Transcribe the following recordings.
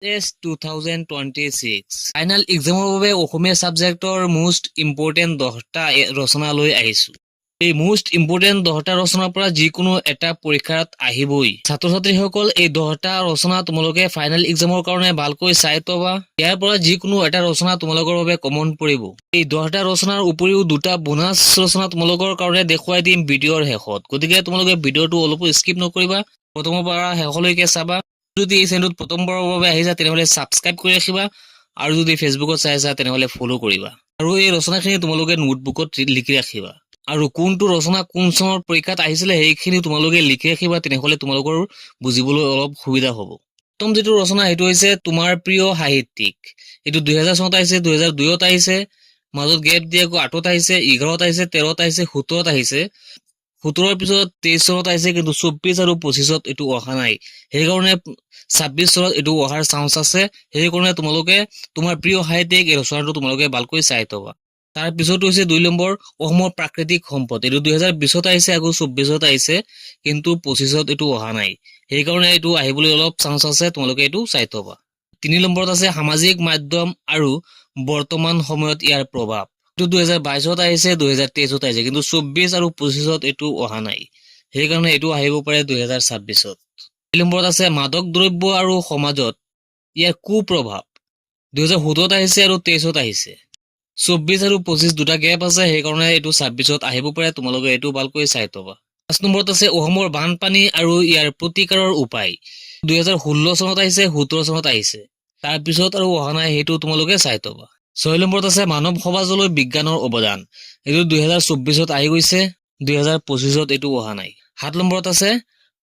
Test 2026 final এক্সামৰ বাবে অসমীয়া ছাবজেক্টৰ most important 10টা ৰচনা লৈ আহিছো। এই মোষ্ট ইম্পৰ্টেণ্ট 10টা ৰচনাৰ পৰা যিকোনো এটা পৰীক্ষাত আহিবই। ছাত্ৰ-ছাত্ৰীসকল এই 10টা ৰচনা তোমালোকে ফাইনেল এক্সামৰ কাৰণে ভালকৈ চাই থবা। ইয়াৰ পৰা যিকোনো এটা ৰচনা তোমালোকৰ বাবে কমন পৰিব। এই 10টা ৰচনাৰ উপৰিও দুটা বোনাছ ৰচনা তোমালোকৰ কাৰণে দেখুৱাই দিম ভিডিঅ'ৰ শেষত। গতিকে তোমালোকে ভিডিঅ'টো অলপো স্কিপ নকৰিবা, প্ৰথমৰ পৰা শেষলৈকে চাবা। যদি এই চেনেলটোত প্ৰথমবাৰৰ বাবে আহিছা তেনেহ'লে ছাবস্ক্ৰাইব কৰি ৰাখিবা, আৰু যদি ফেচবুকত চাই আছা তেনেহ'লে ফ'ল' কৰিবা। আৰু এই ৰচনাখিনি তোমালোকে নোটবুকত লিখি ৰাখিবা, আৰু কোনটো ৰচনা কোন চনৰ পৰীক্ষাত আহিছিলে সেইখিনি তোমালোকে লিখি ৰাখিবা, তেনেহ'লে তোমালোকৰ বুজিবলৈ অলপ সুবিধা হ'ব। প্ৰথম যিটো ৰচনা সেইটো হৈছে তোমাৰ প্ৰিয় সাহিত্যিক। এইটো 2000 চনত আহিছে, 2002ত আহিছে, মাজত গেপ দি আকৌ 8ত আহিছে, 11ত আহিছে, 13ত আহিছে, 17ত আহিছে। 17ৰ পিছত 23 চনত আহিছে, কিন্তু 24 আৰু 25ত এইটো অহা নাই। সেইকাৰণে 26 চনত এইটো অহাৰ চান্স আছে। সেইকাৰণে তোমালোকে তোমাৰ প্ৰিয় সাহিত্যিক এই ৰচনাটো তোমালোকে ভালকৈ চাই থবা। তাৰ পিছতো হৈছে 2 নম্বৰ অসমৰ প্ৰাকৃতিক সম্পদ। এইটো 2020ত আহিছে, আকৌ 24ত আহিছে, কিন্তু 25ত এইটো অহা নাই। সেইকাৰণে এইটো আহিবলৈ অলপ চান্স আছে, তোমালোকে এইটো চাই থবা। 3 নম্বৰত আছে সামাজিক মাধ্যম আৰু বৰ্তমান সময়ত ইয়াৰ প্ৰভাৱ। এইটো 2022ত আহিছে, 2023ত আহিছে, কিন্তু 24 আৰু 25ত এইটো অহা নাই। সেইকাৰণে এইটো আহিব পাৰে 2026ত। 4 নম্বৰত আছে মাদক দ্ৰব্য আৰু সমাজত ইয়াৰ কুপ্ৰভাৱ। 2017ত আহিছে আৰু 23ত আহিছে। 24 আৰু 25 দুটা গেপ আছে, সেইকাৰণে এইটো 26ত আহিব পাৰে। তোমালোকে এইটো ভালকৈ চাই থবা। 5 নম্বৰত আছে অসমৰ বানপানী আৰু ইয়াৰ প্ৰতিকাৰৰ উপায়। 2016 চনত আহিছে, 17 চনত আহিছে, তাৰপিছত আৰু অহা নাই, সেইটো তোমালোকে চাই থবা। 6 নম্বৰত আছে মানৱ সমাজলৈ বিজ্ঞানৰ অৱদান। এইটো 2024ত আহি গৈছে, 2025ত এইটো অহা নাই। 7 নম্বৰত আছে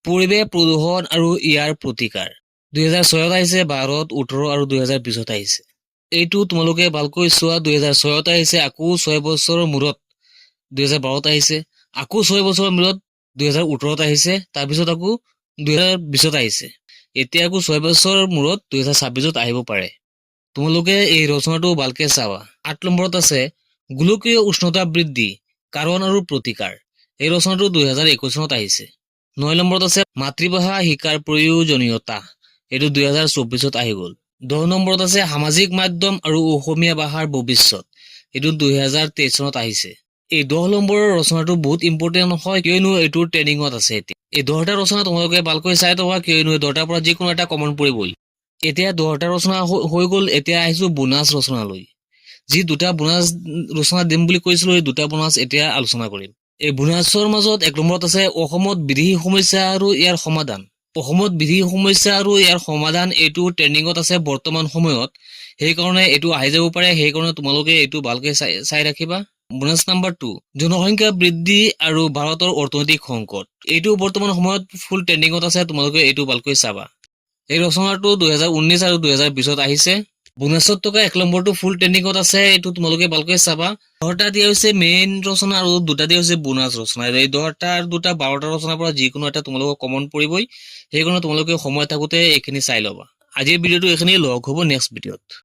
পৰিৱেশ প্ৰদূষণ আৰু ইয়াৰ প্ৰতিকাৰ। 2006ত আহিছে, 12ত, 18 আৰু 2020ত আহিছে। এইটো তোমালোকে ভালকৈ চোৱা। 2006ত আহিছে, আকৌ 6 বছৰৰ মূৰত 2012ত আহিছে, আকৌ 6 বছৰৰ মূৰত 2018ত আহিছে, তাৰপিছত আকৌ 2020ত আহিছে। এতিয়া আকৌ 6 বছৰৰ মূৰত 2026ত আহিব পাৰে। তোমালোকে এই ৰচনাটো ভালকে চাবা। 8 নম্বৰত আছে গোলকীয় উষ্ণতা বৃদ্ধি কাৰণ আৰু প্ৰতিকাৰ। এই ৰচনাটো 2021 চনত আহিছে। 9 নম্বৰত আছে মাতৃভাষা শিকাৰ প্ৰয়োজনীয়তা। এইটো 2024ত আহি গ'ল। 10 নম্বৰত আছে সামাজিক মাধ্যম আৰু অসমীয়া ভাষাৰ ভৱিষ্যত। এইটো 2023 চনত আহিছে। এই 10 নম্বৰৰ ৰচনাটো বহুত ইম্পৰ্টেণ্ট হয়, কিয়নো এইটো ট্ৰেনিঙত আছে এতিয়া। এই 10টা ৰচনা তোমালোকে ভালকৈ চাই থবা, কিয়নো এই 10টাৰ পৰা যিকোনো এটা কমন পৰিবই। এতিয়া 10টা ৰচনা হৈ গ'ল, এতিয়া আহিছো বোনাছ ৰচনালৈ। যি দুটা বোনাছ ৰচনা দিম বুলি কৈছিলো, এই দুটা বোনাছ এতিয়া আলোচনা কৰিম। এই বোনাছৰ মাজত 1 নম্বৰত আছে অসমত বিদেশী সমস্যা আৰু ইয়াৰ সমাধান। অসমত বিদেশী সমস্যা আৰু ইয়াৰ সমাধান এইটো ট্ৰেণ্ডিঙত আছে বৰ্তমান সময়ত, সেইকাৰণে এইটো আহি যাব পাৰে। সেইকাৰণে তোমালোকে এইটো ভালকে চাই ৰাখিবা। বোনাছ নাম্বাৰ 2 জনসংখ্যা বৃদ্ধি আৰু ভাৰতৰ অৰ্থনৈতিক সংকট। এইটো বৰ্তমান সময়ত ফুল ট্ৰেণ্ডিঙত আছে, তোমালোকে এইটো ভালকৈ চাবা। এই ৰচনাটো 2019 আৰু 2020ত আহিছে। বোনাছত থকা 1 নম্বৰটো ফুল ট্ৰেণ্ডিঙত আছে, এইটো তোমালোকে ভালকৈ চাবা। 10টা দিয়া হৈছে মেইন ৰচনা আৰু 2টা দিয়া হৈছে বোনাছ ৰচনা। এই 10টা আৰু 2টা 12টা ৰচনাৰ পৰা যিকোনো এটা তোমালোকক কমন পৰিবই। সেইকাৰণে তোমালোকে সময় থাকোতে এইখিনি চাই ল'বা। আজিৰ ভিডিঅ'টো এইখিনি, লগ হ'ব নেক্সট ভিডিঅ'ত।